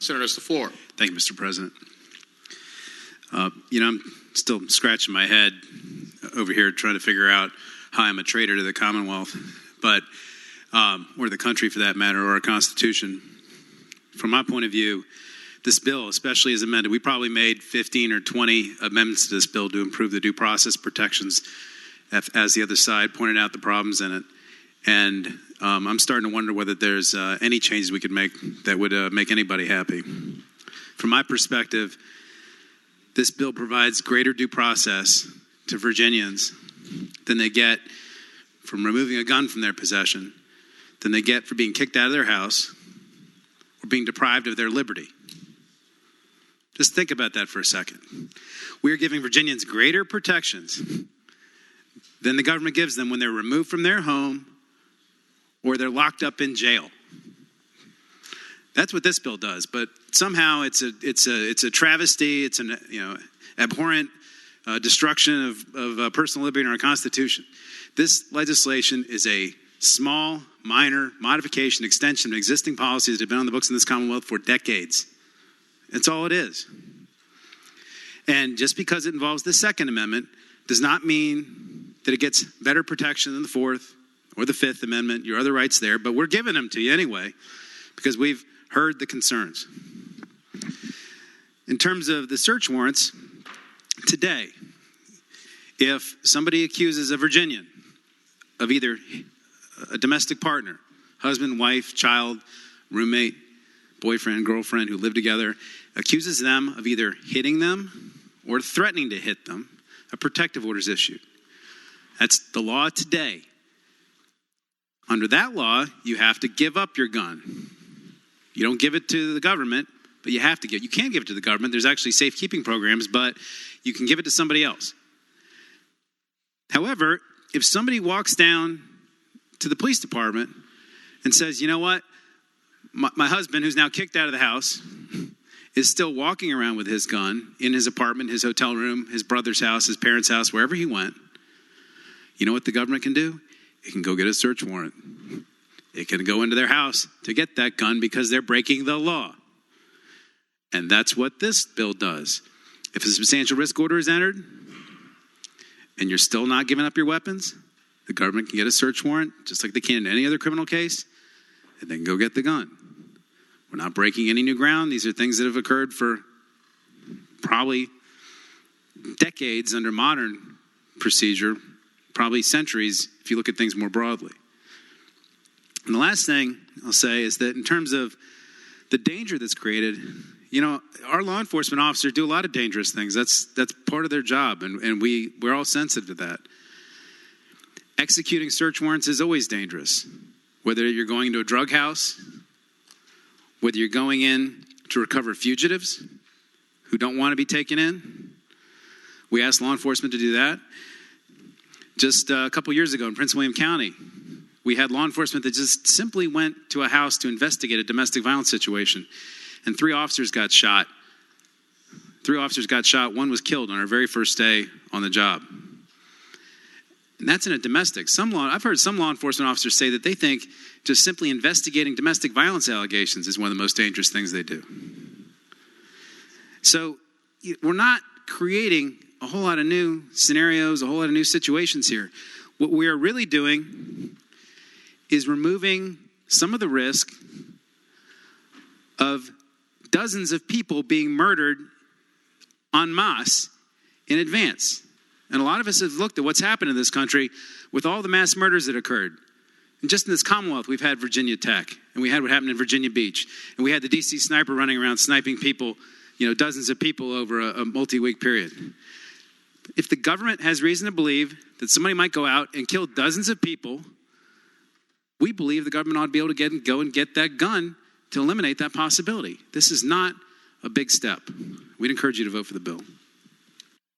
Senator, it's the floor. Thank you, Mr. President. I'm still scratching my head over here trying to figure out how I'm a traitor to the Commonwealth, or the country for that matter, or our Constitution. From my point of view, this bill, especially as amended, we probably made 15 or 20 amendments to this bill to improve the due process protections as the other side pointed out the problems in it. And I'm starting to wonder whether there's any changes we could make that would make anybody happy. From my perspective, this bill provides greater due process to Virginians than they get from removing a gun from their possession, than they get for being kicked out of their house or being deprived of their liberty. Just think about that for a second. We are giving Virginians greater protections than the government gives them when they're removed from their home or they're locked up in jail. That's what this bill does, but somehow it's a travesty. It's an abhorrent destruction of personal liberty in our Constitution. This legislation is a small, minor modification, extension of existing policies that have been on the books in this Commonwealth for decades. That's all it is. And just because it involves the Second Amendment does not mean that it gets better protection than the Fourth or the Fifth Amendment, your other rights there, but we're giving them to you anyway because we've heard the concerns. In terms of the search warrants, today, if somebody accuses a Virginian of either a domestic partner, husband, wife, child, roommate, boyfriend, girlfriend who live together, accuses them of either hitting them or threatening to hit them, a protective order is issued. That's the law today. Under that law, you have to give up your gun. You don't give it to the government, but you have to you can't give it to the government. There's actually safekeeping programs, but you can give it to somebody else. However, if somebody walks down to the police department and says, you know what, my husband, who's now kicked out of the house, is still walking around with his gun in his apartment, his hotel room, his brother's house, his parents' house, wherever he went, you know what the government can do? It can go get a search warrant. It can go into their house to get that gun because they're breaking the law. And that's what this bill does. If a substantial risk order is entered and you're still not giving up your weapons, the government can get a search warrant, just like they can in any other criminal case, and then go get the gun. We're not breaking any new ground. These are things that have occurred for probably decades under modern procedure, probably centuries if you look at things more broadly. And the last thing I'll say is that in terms of the danger that's created, our law enforcement officers do a lot of dangerous things. That's part of their job, and we're all sensitive to that. Executing search warrants is always dangerous. Whether you're going into a drug house, whether you're going in to recover fugitives who don't want to be taken in, we asked law enforcement to do that. Just a couple years ago in Prince William County, we had law enforcement that just simply went to a house to investigate a domestic violence situation, and 3 officers got shot. 3 officers got shot. 1 was killed on our very first day on the job. And that's in a domestic. I've heard some law enforcement officers say that they think just simply investigating domestic violence allegations is one of the most dangerous things they do. So we're not creating a whole lot of new scenarios, a whole lot of new situations here. What we are really doing is removing some of the risk of dozens of people being murdered en masse in advance. And a lot of us have looked at what's happened in this country with all the mass murders that occurred. And just in this Commonwealth, we've had Virginia Tech, and we had what happened in Virginia Beach, and we had the DC sniper running around sniping people, dozens of people over a multi-week period. If the government has reason to believe that somebody might go out and kill dozens of people, we believe the government ought to be able to go and get that gun to eliminate that possibility. This is not a big step. We'd encourage you to vote for the bill.